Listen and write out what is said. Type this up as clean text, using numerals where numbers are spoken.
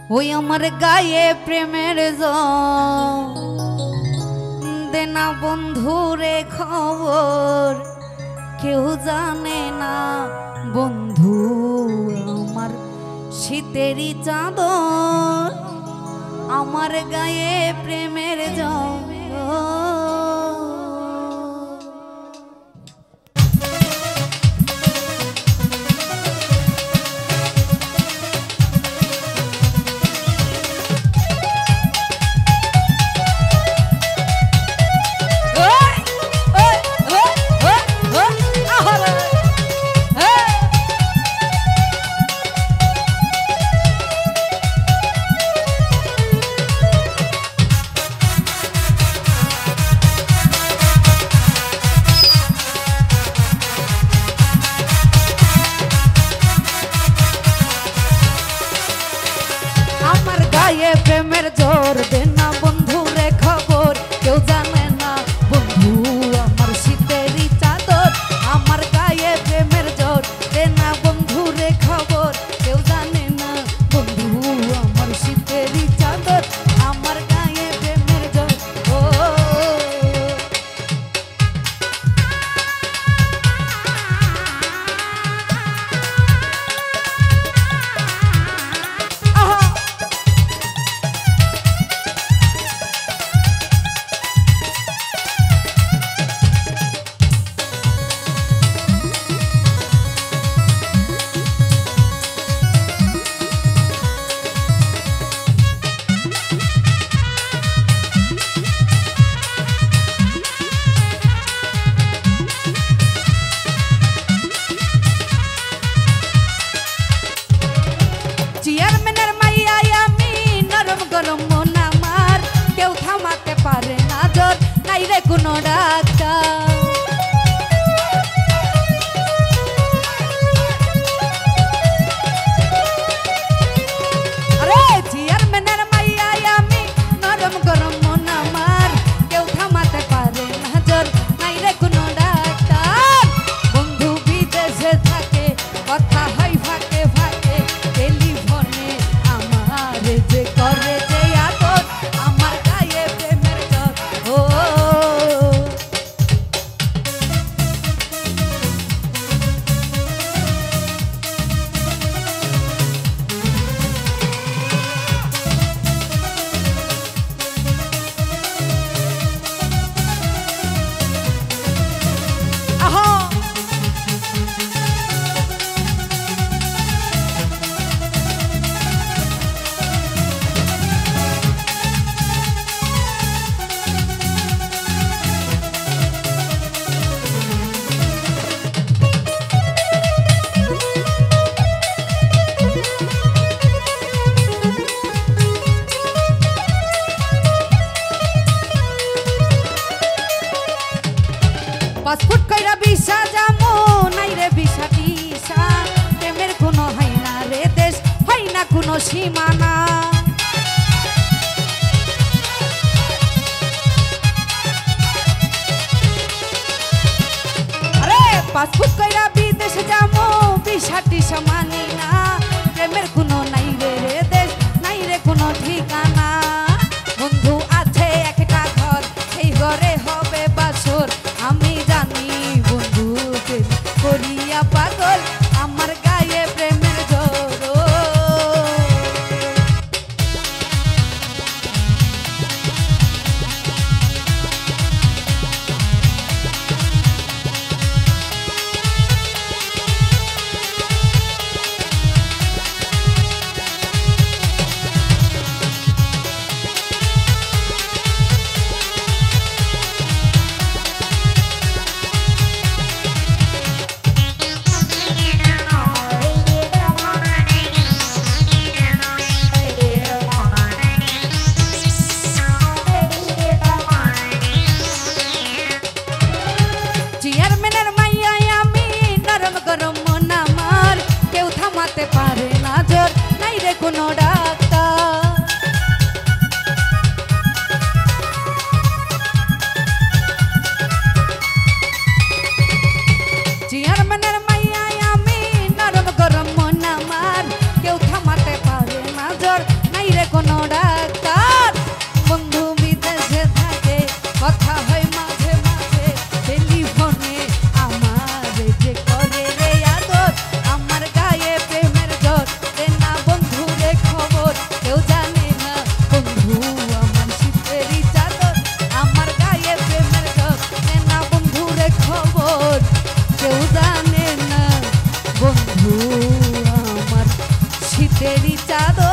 ওই আমার গায়ে প্রেমের দেনা বন্ধুরে খবর কেউ জানে না বন্ধু আমার শীতেরই চাদর আমার গায়ে প্রেমের প্রেমের জোর দেনা বন্ধুরে খবর কেউ জানে না বন্ধু আমার শীতেরই চাদর আমার গায়ে প্রেমের জোর দেনা বন্ধুরে খবর কেউ জানে না বন্ধু আমার শীতেরই চাদর আমার গায়ে প্রেমের জোর চেয়ারম্যানের মাইয়াই আমি নরম গরম মন আমার কেউ থামাতে পারে না জোর নাই রে কোনো ডাক্তার আরে চেয়ারম্যানের মাইয়াই আমি নরম গরম মন আমার কেউ থামাতে পারে না জোর নাই রে কোনো ডাক্তার বন্ধু বিদেশে থাকে কথা হয় ফাঁকে ফাঁকে টেলিফোনে আমার যে করে যে আদর আমার গায়ে প্রেমের জোর পাসপোর্ট কইরা ভিসা যামু নাই রে ভিসা টিসা প্রেমের কোনো হয় না রে দেশ হয় না কোনো সীমানা আরে পাসপোর্ট কইরা বিদেশে যামু ভিসা টিসা মানি না প্রেমের কোনো নাই রে দেশ নাই রে কোনো ঠিকানা বন্ধু আছে একটা ঘর সেই ঘরে হবে বাসর আমি জানি বন্ধু করিয়া পাগল আমার গায়ে প্রেমের জোর চেয়ারম্যানের মাইয়াই আমি নরম গরম মন আমার কেউ থামাতে পারে না জোর নাই রে কোনো ডাক্তার চেয়ারম্যানের মাইয়াই আমি নরম গরম মন আমার কেউ থামাতে পারে না জোর নাই তেরি চাদর